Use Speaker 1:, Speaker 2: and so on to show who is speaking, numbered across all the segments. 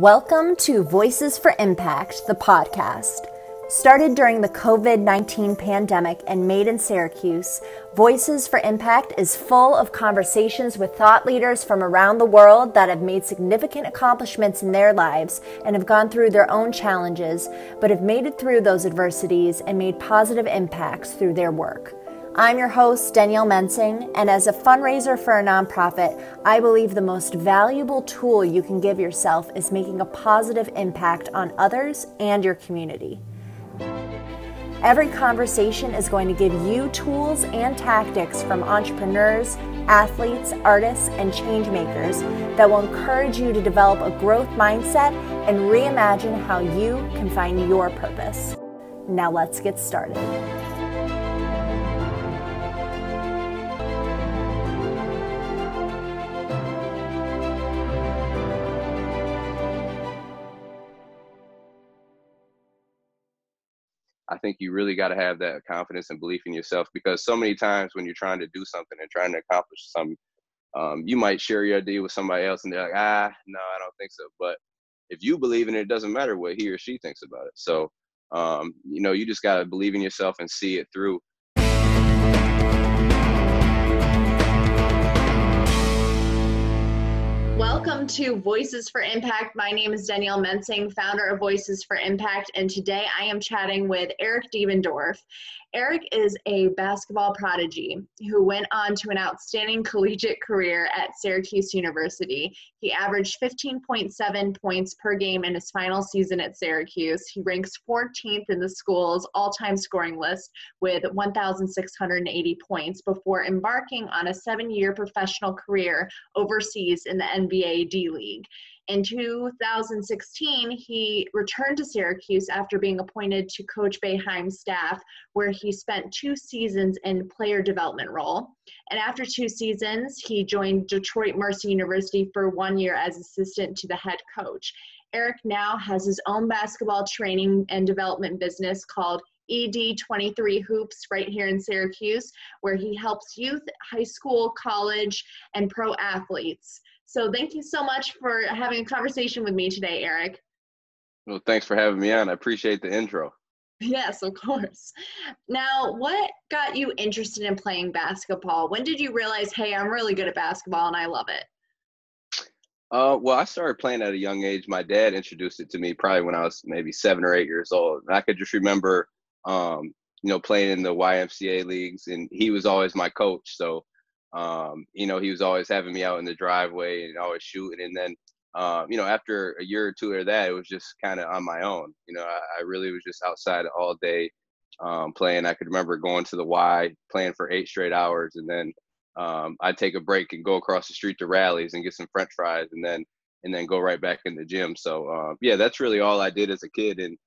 Speaker 1: Welcome to Voices for Impact, the podcast. Started during the COVID-19 pandemic and made in Syracuse, Voices for Impact is full of conversations with thought leaders from around the world that have made significant accomplishments in their lives and have gone through their own challenges, but have made it through those adversities and made positive impacts through their work. I'm your host, Danielle Mensing, and as a fundraiser for a nonprofit, I believe the most valuable tool you can give yourself is making a positive impact on others and your community. Every conversation is going to give you tools and tactics from entrepreneurs, athletes, artists, and change makers that will encourage you to develop a growth mindset and reimagine how you can find your purpose. Now let's get started.
Speaker 2: I think you really got to have that confidence and belief in yourself, because so many times when you're trying to do something and trying to accomplish something, you might share your idea with somebody else and they're like, no, I don't think so. But if you believe in it, it doesn't matter what he or she thinks about it. So, you just got to believe in yourself and see it through.
Speaker 1: Welcome to Voices for Impact. My name is Danielle Mensing, founder of Voices for Impact, and today I am chatting with Eric Devendorf. Eric is a basketball prodigy who went on to an outstanding collegiate career at Syracuse University. He averaged 15.7 points per game in his final season at Syracuse. He ranks 14th in the school's all-time scoring list with 1,680 points before embarking on a 7-year professional career overseas in the NBA D-League. In 2016, he returned to Syracuse after being appointed to Coach Boeheim's staff, where he spent 2 seasons in player development role. And after 2 seasons, he joined Detroit Mercy University for 1 year as assistant to the head coach. Eric now has his own basketball training and development business called ed23hoops right here in Syracuse, where he helps youth, high school, college, and pro athletes. So thank you so much for having a conversation with me today, Eric.
Speaker 2: Well, thanks for having me on. I appreciate the intro.
Speaker 1: Yes, of course. Now, what got you interested in playing basketball? When did you realize, hey, I'm really good at basketball and I love it?
Speaker 2: Well, I started playing at a young age. My dad introduced it to me probably when I was maybe 7 or 8 years old. And I could just remember, playing in the YMCA leagues, and he was always my coach. So, he was always having me out in the driveway and always shooting. And then, after a year or two of that, it was just kind of on my own. I really was just outside all day playing. I could remember going to the Y, playing for 8 straight hours. And then I'd take a break and go across the street to Rallies and get some French fries and then go right back in the gym. So, that's really all I did as a kid. And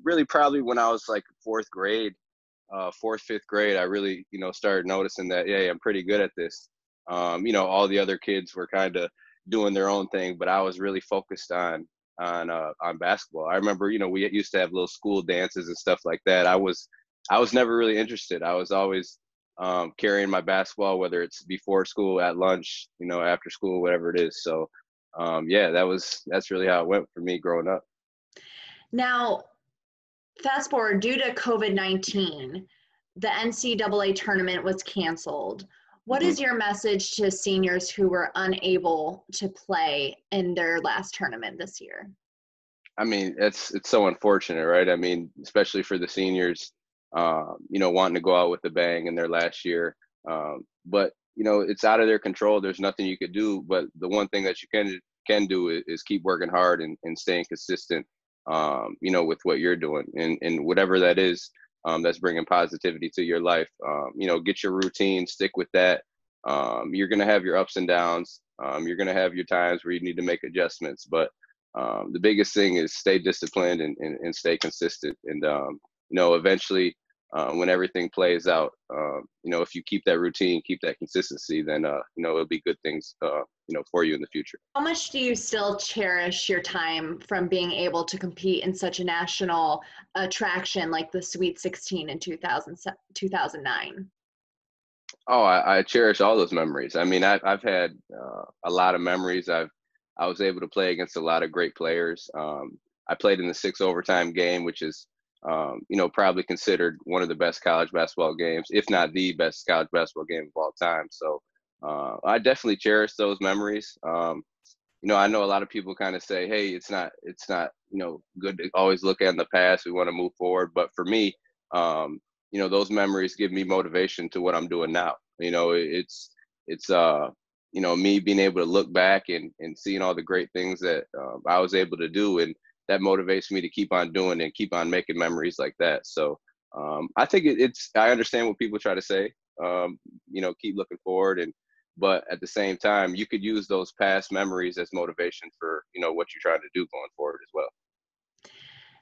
Speaker 2: really probably when I was like 4th grade, 4th, 5th grade, I really, started noticing that, yeah, I'm pretty good at this. All the other kids were kind of doing their own thing, but I was really focused on basketball. I remember, we used to have little school dances and stuff like that. I was never really interested. I was always carrying my basketball, whether it's before school, at lunch, after school, whatever it is. So, that's really how it went for me growing up.
Speaker 1: Now, fast forward, due to COVID-19, the NCAA tournament was canceled. What is your message to seniors who were unable to play in their last tournament this year?
Speaker 2: I mean, it's so unfortunate, right? I mean, especially for the seniors, wanting to go out with a bang in their last year. But, it's out of their control. There's nothing you could do. But the one thing that you can do is keep working hard and staying consistent, with what you're doing and whatever that is. That's bringing positivity to your life. Get your routine, stick with that. You're going to have your ups and downs. You're going to have your times where you need to make adjustments, but the biggest thing is stay disciplined and stay consistent. And, eventually when everything plays out, if you keep that routine, keep that consistency, then, it'll be good things, for you in the future.
Speaker 1: How much do you still cherish your time from being able to compete in such a national attraction like the Sweet 16 in 2009?
Speaker 2: Oh, I cherish all those memories. I mean, I've had a lot of memories. I've I was able to play against a lot of great players. I played in the 6 overtime game, which is, probably considered one of the best college basketball games, if not the best college basketball game of all time. So I definitely cherish those memories. I know a lot of people kind of say, hey, it's not, good to always look at in the past. We want to move forward. But for me, those memories give me motivation to what I'm doing now. It's me being able to look back and seeing all the great things that I was able to do. And that motivates me to keep on doing and keep on making memories like that. So I think I understand what people try to say, keep looking forward. But at the same time, you could use those past memories as motivation for, what you're trying to do going forward as well.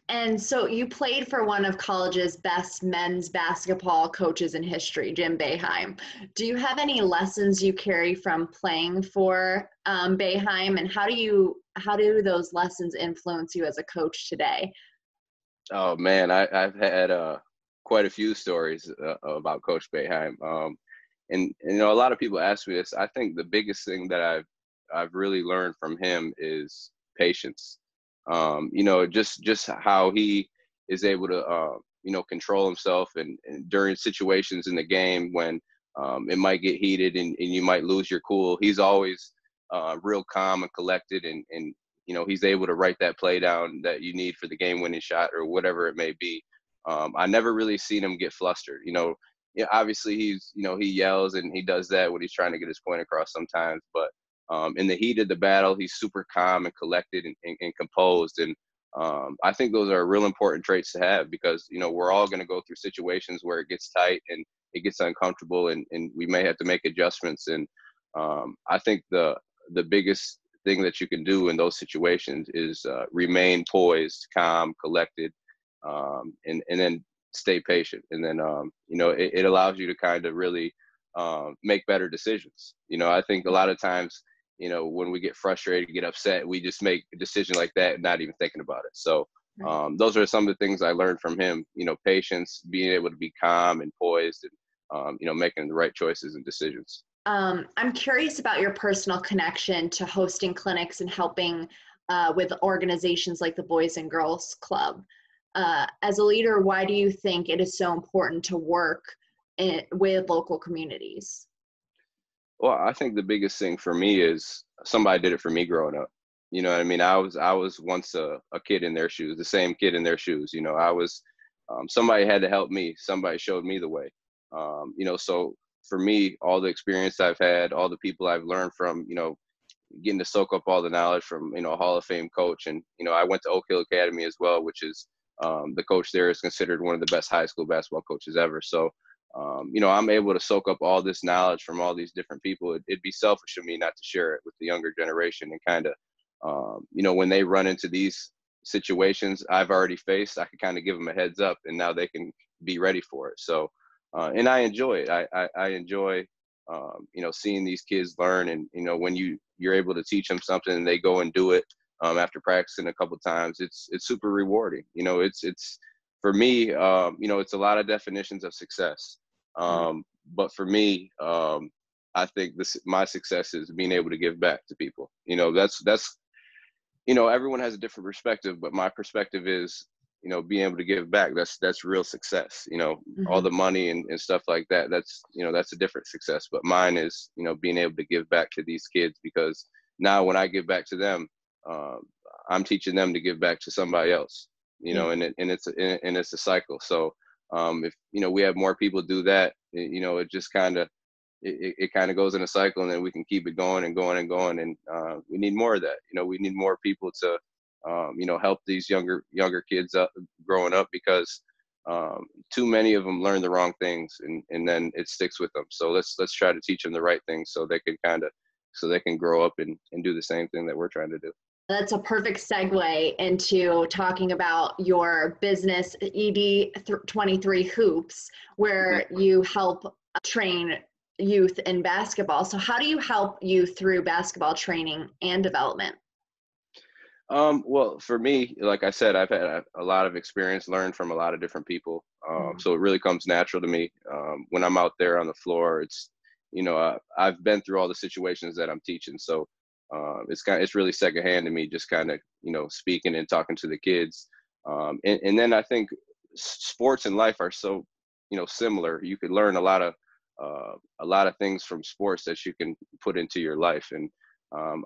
Speaker 1: And so you played for one of college's best men's basketball coaches in history, Jim Boeheim. Do you have any lessons you carry from playing for Boeheim, and how do those lessons influence you as a coach today?
Speaker 2: Oh man, I've had quite a few stories about Coach Boeheim. And a lot of people ask me this. I think the biggest thing that I've really learned from him is patience. Just how he is able to control himself and during situations in the game when it might get heated and you might lose your cool. He's always real calm and collected, and he's able to write that play down that you need for the game-winning shot or whatever it may be. I never really seen him get flustered. Obviously he yells and he does that when he's trying to get his point across sometimes, but in the heat of the battle, he's super calm and collected and composed. And I think those are real important traits to have because, we're all going to go through situations where it gets tight and it gets uncomfortable and we may have to make adjustments. And I think the biggest thing that you can do in those situations is remain poised, calm, collected, and then stay patient. And then, it allows you to kind of really make better decisions. I think a lot of times, when we get frustrated, get upset, we just make a decision like that and not even thinking about it. So those are some of the things I learned from him, patience, being able to be calm and poised and, making the right choices and decisions.
Speaker 1: I'm curious about your personal connection to hosting clinics and helping with organizations like the Boys and Girls Club. As a leader, why do you think it is so important to work with local communities?
Speaker 2: Well, I think the biggest thing for me is somebody did it for me growing up. You know what I mean? I was once a kid in their shoes, the same kid in their shoes. I was somebody had to help me. Somebody showed me the way. So for me, all the experience I've had, all the people I've learned from, getting to soak up all the knowledge from, a Hall of Fame coach. And, I went to Oak Hill Academy as well, which is the coach there is considered one of the best high school basketball coaches ever. So, I'm able to soak up all this knowledge from all these different people. It'd be selfish of me not to share it with the younger generation and kind of, when they run into these situations I've already faced, I can kind of give them a heads up and now they can be ready for it. So, and I enjoy it. I enjoy, seeing these kids learn and, when you're able to teach them something and they go and do it after practicing a couple times, it's super rewarding. It's for me, it's a lot of definitions of success. But for me, I think my success is being able to give back to people. That's everyone has a different perspective, but my perspective is, being able to give back. That's real success. All the money and stuff like that. That's a different success. But mine is, being able to give back to these kids because now when I give back to them, I'm teaching them to give back to somebody else. And it's a cycle. So if we have more people do that, it just kind of it kind of goes in a cycle, and then we can keep it going and going and going. And we need more of that. We need more people to help these younger kids up growing up because too many of them learn the wrong things and then it sticks with them. So let's try to teach them the right things so they can grow up and do the same thing that we're trying to do.
Speaker 1: That's a perfect segue into talking about your business, ed23hoops, where you help train youth in basketball. So how do you help youth through basketball training and development?
Speaker 2: Well, for me, like I said, I've had a lot of experience, learned from a lot of different people. So it really comes natural to me. When I'm out there on the floor, it's, I've been through all the situations that I'm teaching. So it's really secondhand to me, just kind of, speaking and talking to the kids. And then I think sports and life are so, similar. You could learn a lot of things from sports that you can put into your life. And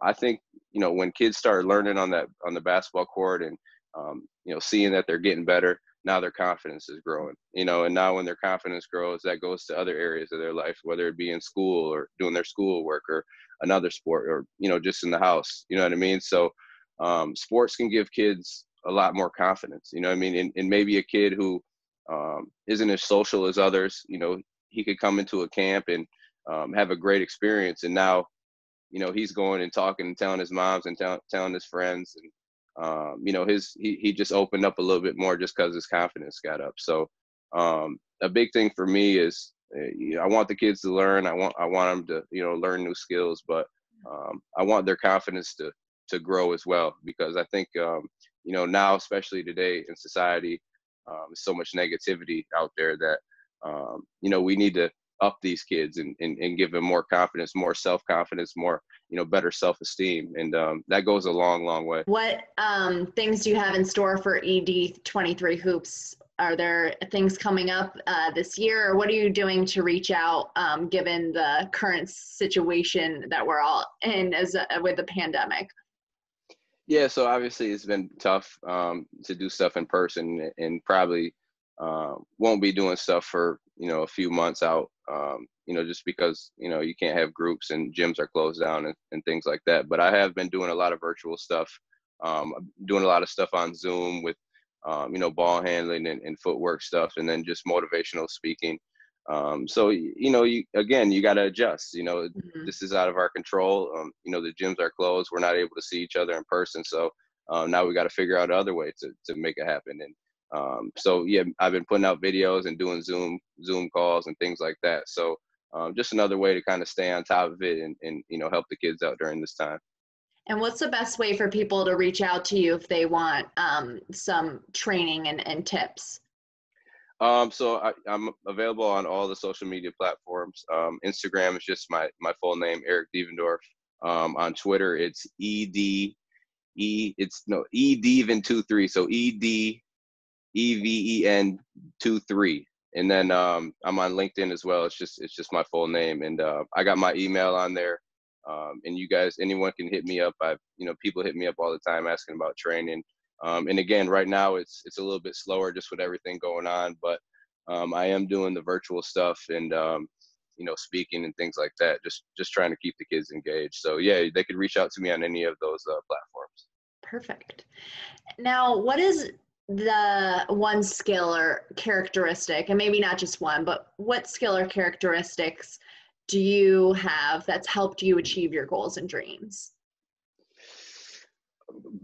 Speaker 2: I think, when kids start learning on the basketball court and, seeing that they're getting better, now their confidence is growing, and now when their confidence grows, that goes to other areas of their life, whether it be in school or doing their schoolwork or another sport or, just in the house, you know what I mean? So sports can give kids a lot more confidence, you know what I mean? And maybe a kid who isn't as social as others, he could come into a camp and have a great experience. And now, he's going and talking and telling his moms and telling his friends. And, he just opened up a little bit more just because his confidence got up. So a big thing for me is I want the kids to learn. I want them to, learn new skills, but I want their confidence to grow as well, because I think, now, especially today in society, so much negativity out there that, we need to up these kids and give them more confidence, more self-confidence, more, better self-esteem. And that goes a long, long way.
Speaker 1: What things do you have in store for ed23 hoops? Are there things coming up this year, or what are you doing to reach out given the current situation that we're all in with the pandemic?
Speaker 2: Yeah, so obviously it's been tough to do stuff in person, and probably won't be doing stuff for, a few months out, just because, you can't have groups and gyms are closed down and things like that. But I have been doing a lot of virtual stuff, doing a lot of stuff on Zoom with, ball handling and footwork stuff, and then just motivational speaking. So, you got to adjust,
Speaker 1: Mm-hmm.
Speaker 2: this is out of our control. The gyms are closed. We're not able to see each other in person. So now we got to figure out other way to make it happen. And so, yeah, I've been putting out videos and doing Zoom calls and things like that. So just another way to kind of stay on top of it and help the kids out during this time.
Speaker 1: And what's the best way for people to reach out to you if they want some training and tips?
Speaker 2: So I'm available on all the social media platforms. Instagram is just my full name, Eric Devendorf. On Twitter, it's Edeven23. So EDEVEN23. And then I'm on LinkedIn as well. It's just my full name, and I got my email on there. And you guys, anyone can hit me up. People hit me up all the time asking about training. And again, right now it's a little bit slower just with everything going on, but I am doing the virtual stuff and speaking and things like that. Just trying to keep the kids engaged. So yeah, they could reach out to me on any of those platforms.
Speaker 1: Perfect. Now, what is the one skill or characteristic, and maybe not just one, but what skill or characteristics do you have that's helped you achieve your goals and dreams?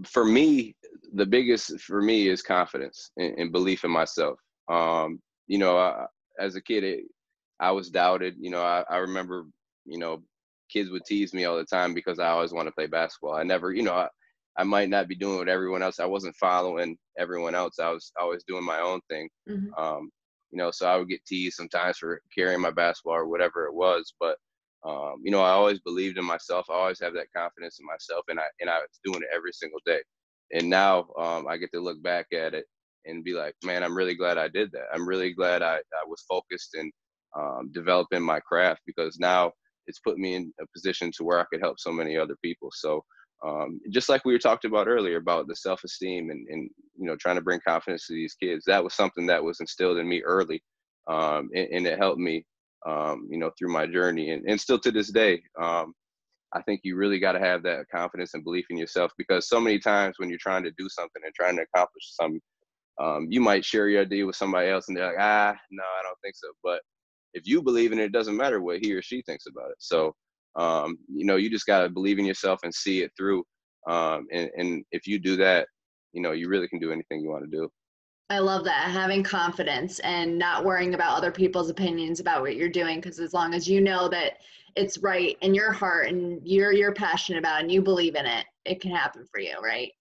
Speaker 2: For me, the biggest for me is confidence and belief in myself. As a kid, I was doubted. I remember, kids would tease me all the time because I always want to play basketball. I never, I might not be doing what everyone else. I wasn't following everyone else. I was always doing my own thing.
Speaker 1: Mm-hmm.
Speaker 2: So I would get teased sometimes for carrying my basketball or whatever it was. But, I always believed in myself. I always have that confidence in myself, and I was doing it every single day. And now I get to look back at it and be like, man, I'm really glad I did that. I'm really glad I was focused and developing my craft, because now it's put me in a position to where I could help so many other people. So just like we were talked about earlier about the self-esteem and trying to bring confidence to these kids, that was something that was instilled in me early, and it helped me through my journey, and still to this day. I think you really got to have that confidence and belief in yourself, because so many times when you're trying to do something and trying to accomplish something, you might share your idea with somebody else and they're like, no, I don't think so. But if you believe in it, it doesn't matter what he or she thinks about it. So you just got to believe in yourself and see it through. And if you do that, you really can do anything you want to do.
Speaker 1: I love that, having confidence and not worrying about other people's opinions about what you're doing, because as long as you know that it's right in your heart and you're passionate about it and you believe in it, it can happen for you, right?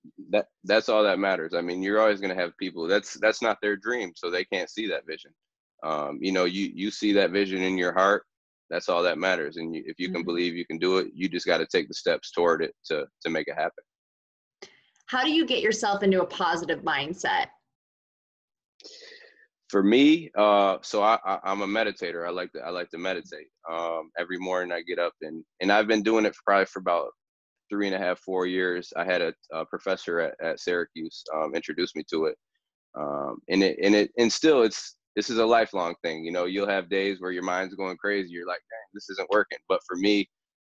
Speaker 2: That's all that matters. I mean, you're always going to have people that's not their dream, so they can't see that vision. You see that vision in your heart, that's all that matters. And if you can
Speaker 1: Mhm.
Speaker 2: believe you can do it, you just got to take the steps toward it to make it happen.
Speaker 1: How do you get yourself into a positive mindset?
Speaker 2: For me, so I'm a meditator. I like to meditate. Every morning I get up and I've been doing it for about 3.5, 4 years. I had a professor at Syracuse introduce me to it. And still this is a lifelong thing. You know, you'll have days where your mind's going crazy. You're like, dang, this isn't working. But for me,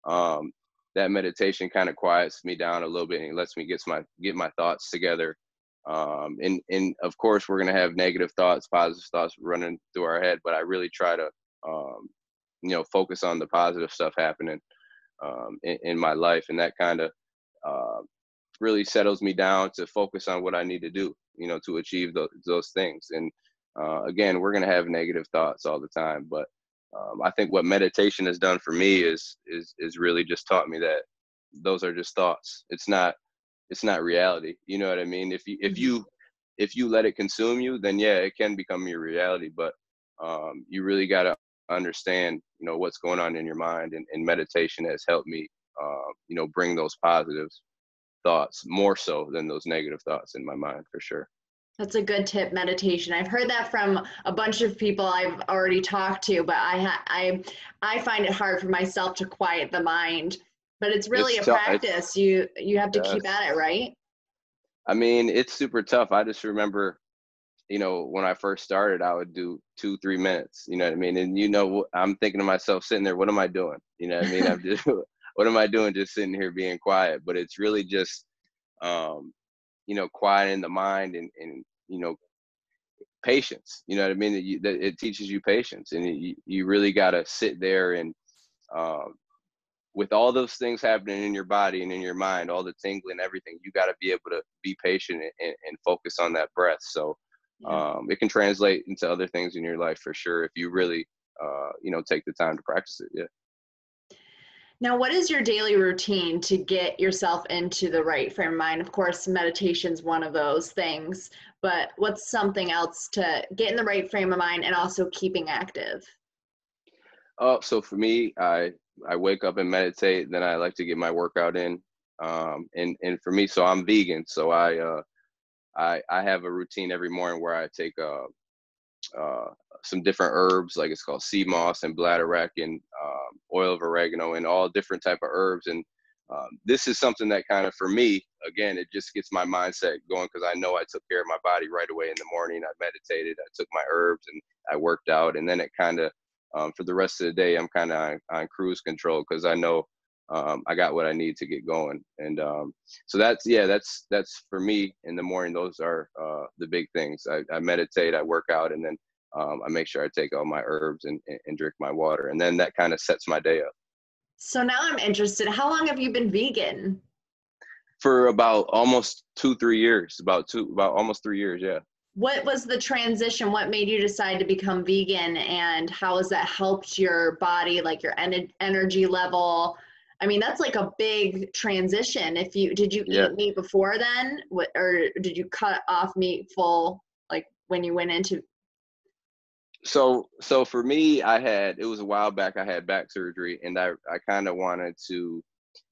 Speaker 2: um, that meditation kind of quiets me down a little bit and lets me get my thoughts together. And of course we're gonna have negative thoughts, positive thoughts running through our head, but I really try to focus on the positive stuff happening in my life, and that kind of uh, really settles me down to focus on what I need to do, to achieve those things. And again, we're going to have negative thoughts all the time, but I think what meditation has done for me is really just taught me that those are just thoughts. It's not reality. You know what I mean? If you let it consume you, then yeah, it can become your reality. But you really got to understand, what's going on in your mind, and meditation has helped me, bring those positive thoughts more so than those negative thoughts in my mind, for sure.
Speaker 1: That's a good tip, meditation. I've heard that from a bunch of people I've already talked to, but I find it hard for myself to quiet the mind. But it's really
Speaker 2: It's
Speaker 1: a
Speaker 2: tough.
Speaker 1: practice. You have to keep
Speaker 2: Yes.
Speaker 1: at it, right?
Speaker 2: I mean, it's super tough. I just remember, when I first started, I would do 2, 3 minutes, you know what I mean? And I'm thinking to myself sitting there, what am I doing? You know what I mean? I'm just, what am I doing just sitting here being quiet? But it's really just, quieting the mind and patience, you know what I mean? That it teaches you patience, and you really got to sit there and, um, with all those things happening in your body and in your mind, all the tingling, everything, you got to be able to be patient and focus on that breath. So
Speaker 1: Yeah.
Speaker 2: it can translate into other things in your life for sure if you really, take the time to practice it. Yeah.
Speaker 1: Now, what is your daily routine to get yourself into the right frame of mind? Of course, meditation's one of those things, but what's something else to get in the right frame of mind and also keeping active?
Speaker 2: So for me, I wake up and meditate. Then I like to get my workout in. And for me, so I'm vegan. So I have a routine every morning where I take uh, some different herbs, like it's called sea moss and bladderwrack and oil of oregano and all different type of herbs. And this is something that kind of, for me, again, it just gets my mindset going because I know I took care of my body right away in the morning. I meditated, I took my herbs, and I worked out. And then it kind of, for the rest of the day, I'm kind of on cruise control because I know I got what I need to get going. And so that's for me in the morning. Those are the big things. I meditate, I work out, and then I make sure I take all my herbs and drink my water. And then that kind of sets my day up.
Speaker 1: So now I'm interested. How long have you been vegan?
Speaker 2: For about almost 2, 3 years, about almost 3 years. Yeah.
Speaker 1: What was the transition? What made you decide to become vegan, and how has that helped your body, like your energy level? I mean, that's like a big transition. Did you
Speaker 2: Yeah.
Speaker 1: eat meat before then, or did you cut off meat full, like when you went into?
Speaker 2: So for me, it was a while back, I had back surgery, and I kind of wanted to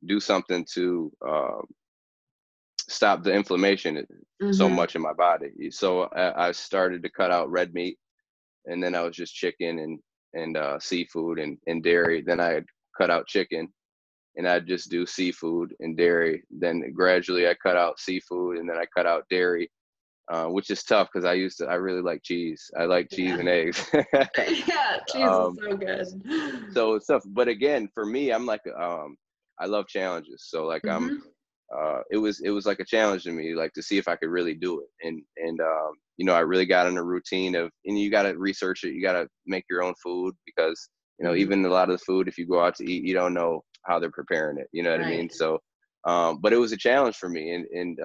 Speaker 2: do something to stop the inflammation so
Speaker 1: Mm-hmm.
Speaker 2: much in my body. So I started to cut out red meat, and then I was just chicken and seafood and dairy. Then I had cut out chicken, and I'd just do seafood and dairy. Then gradually I cut out seafood, and then I cut out dairy, which is tough because I really like cheese. I like cheese
Speaker 1: Yeah.
Speaker 2: and eggs.
Speaker 1: Yeah, cheese is
Speaker 2: um,
Speaker 1: so good.
Speaker 2: so it's tough. But again, for me, I'm like, I love challenges. So like
Speaker 1: Mm-hmm.
Speaker 2: it was like a challenge to me, like to see if I could really do it. And I really got in a routine of, and you got to research it. You got to make your own food because,
Speaker 1: Mm-hmm.
Speaker 2: even a lot of the food, if you go out to eat, you don't know how they're preparing it. You know what I mean?
Speaker 1: Right.
Speaker 2: So, but it was a challenge for me. And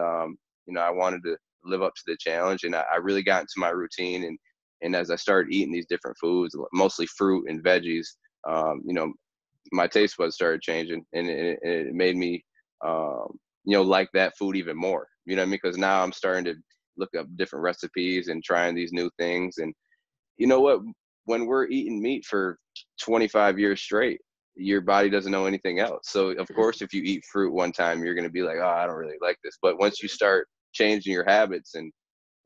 Speaker 2: I wanted to live up to the challenge, and I really got into my routine. And as I started eating these different foods, mostly fruit and veggies, my taste buds started changing, and it made me, like that food even more. You know what I mean? Because now I'm starting to look up different recipes and trying these new things. And you know what? when we're eating meat for 25 years straight, your body doesn't know anything else. So of course, if you eat fruit one time, you're going to be like, oh, I don't really like this. But once you start changing your habits and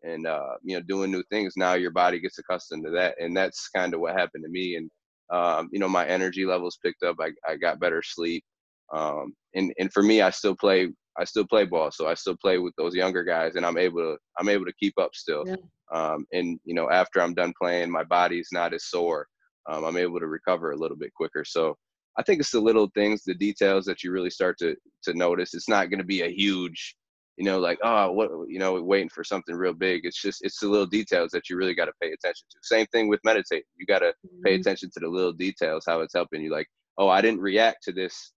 Speaker 2: you know, doing new things, now your body gets accustomed to that. And that's kind of what happened to me. And you know, my energy levels picked up. I got better sleep. And for me, I still play ball. So I still play with those younger guys, and I'm able to keep up still.
Speaker 1: Yeah.
Speaker 2: And you know, after I'm done playing, my body's not as sore. I'm able to recover a little bit quicker. So I think it's the little things, the details that you really start to notice. It's not going to be a huge, you know, like, oh, what, you know, waiting for something real big. It's the little details that you really got to pay attention to. Same thing with meditating. You got to pay attention to the little details, how it's helping you. Like, oh, I didn't react to this.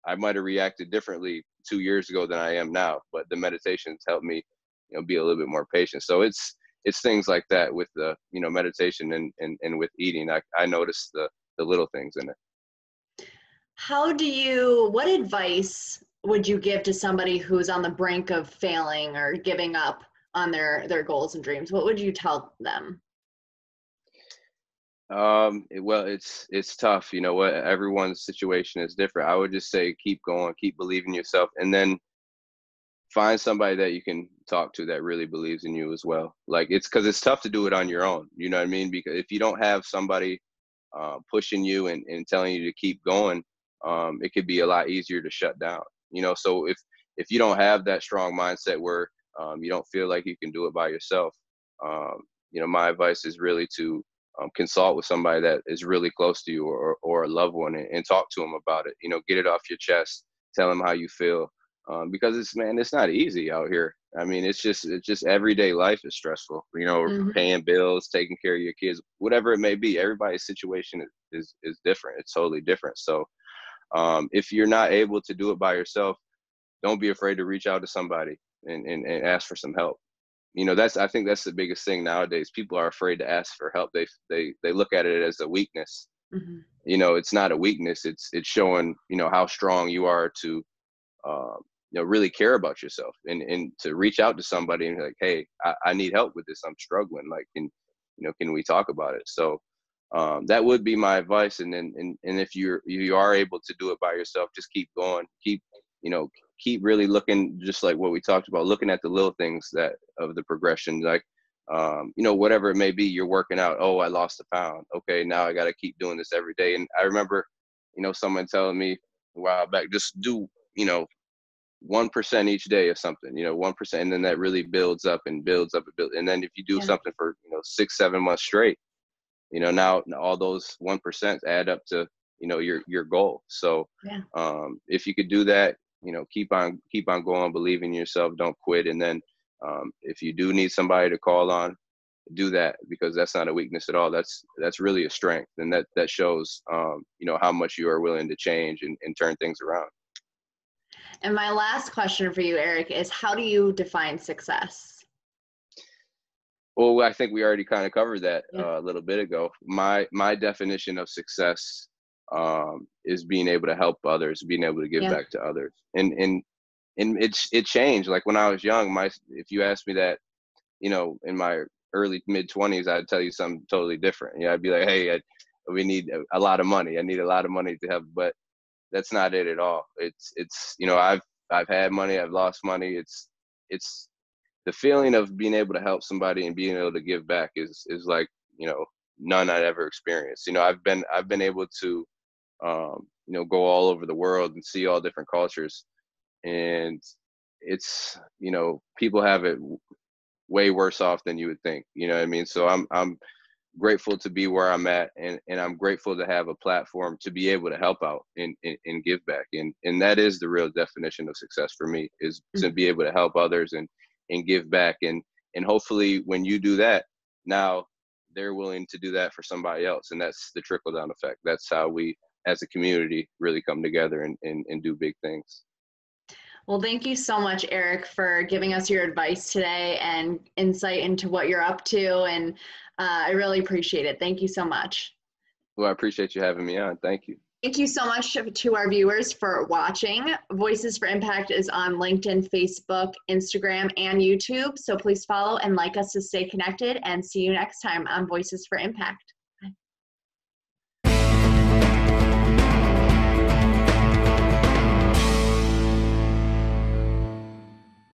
Speaker 2: I might have reacted differently 2 years ago than I am now, but the meditations helped me, you know, be a little bit more patient. So it's things like that with the, you know, meditation and with eating. I notice the little things in it.
Speaker 1: What advice would you give to somebody who's on the brink of failing or giving up on their goals and dreams? What would you tell them?
Speaker 2: Well, it's tough. You know what? Everyone's situation is different. I would just say keep going, keep believing in yourself, and then find somebody that you can talk to that really believes in you as well. Like, it's because it's tough to do it on your own. You know what I mean? Because if you don't have somebody pushing you and telling you to keep going, it could be a lot easier to shut down. You know, so if you don't have that strong mindset where you don't feel like you can do it by yourself, you know, my advice is really to consult with somebody that is really close to you, or a loved one, and talk to them about it. You know, get it off your chest, tell them how you feel, because it's not easy out here. I mean, it's just everyday life is stressful. You know, paying bills, taking care of your kids, whatever it may be. Everybody's situation is different. It's totally different. So if you're not able to do it by yourself, don't be afraid to reach out to somebody and ask for some help. You know, I think that's the biggest thing nowadays. People are afraid to ask for help. They look at it as a weakness. You know, it's not a weakness. It's showing, you know, how strong you are to, you know, really care about yourself, and to reach out to somebody and be like, hey, I need help with this. I'm struggling. Like, can we talk about it? So that would be my advice. And then, and if you are able to do it by yourself, just keep going, keep really looking, just like what we talked about, looking at the little things that of the progression, like, you know, whatever it may be. You're working out. Oh, I lost a pound. Okay, now I got to keep doing this every day. And I remember, you know, someone telling me a while back, just do, you know, 1% each day or something, you know, 1%. And then that really builds up and builds up and builds. And then if you do something for, you know, 6-7 months straight, you know, now all those 1% add up to, you know, your goal. So if you could do that, you know, keep on going, believe in yourself, don't quit. And then if you do need somebody to call on, do that, because that's not a weakness at all. That's really a strength. And that shows, you know, how much you are willing to change and turn things around.
Speaker 1: And my last question for you, Eric, is how do you define success?
Speaker 2: Well, I think we already kind of covered that a little bit ago. My definition of success is being able to help others, being able to give back to others. And it changed. Like when I was young, if you asked me that, you know, in my early mid-20s, I'd tell you something totally different. You know, I'd be like, hey, we need a lot of money. I need a lot of money to help, but that's not it at all. It's you know, I've had money, I've lost money. It's the feeling of being able to help somebody and being able to give back is like, you know, none I'd ever experienced. You know, I've been able to, you know, go all over the world and see all different cultures, and it's, you know, people have it way worse off than you would think. You know what I mean? So I'm grateful to be where I'm at, and I'm grateful to have a platform to be able to help out and give back. And that is the real definition of success for me, is to be able to help others and give back. And hopefully when you do that, now they're willing to do that for somebody else. And that's the trickle down effect. That's how we as a community really come together and do big things.
Speaker 1: Well, thank you so much, Eric, for giving us your advice today and insight into what you're up to. And I really appreciate it. Thank you so much.
Speaker 2: Well, I appreciate you having me on. Thank you.
Speaker 1: Thank you so much to our viewers for watching. Voices for Impact is on LinkedIn, Facebook, Instagram, and YouTube. So please follow and like us to stay connected, and see you next time on Voices for Impact.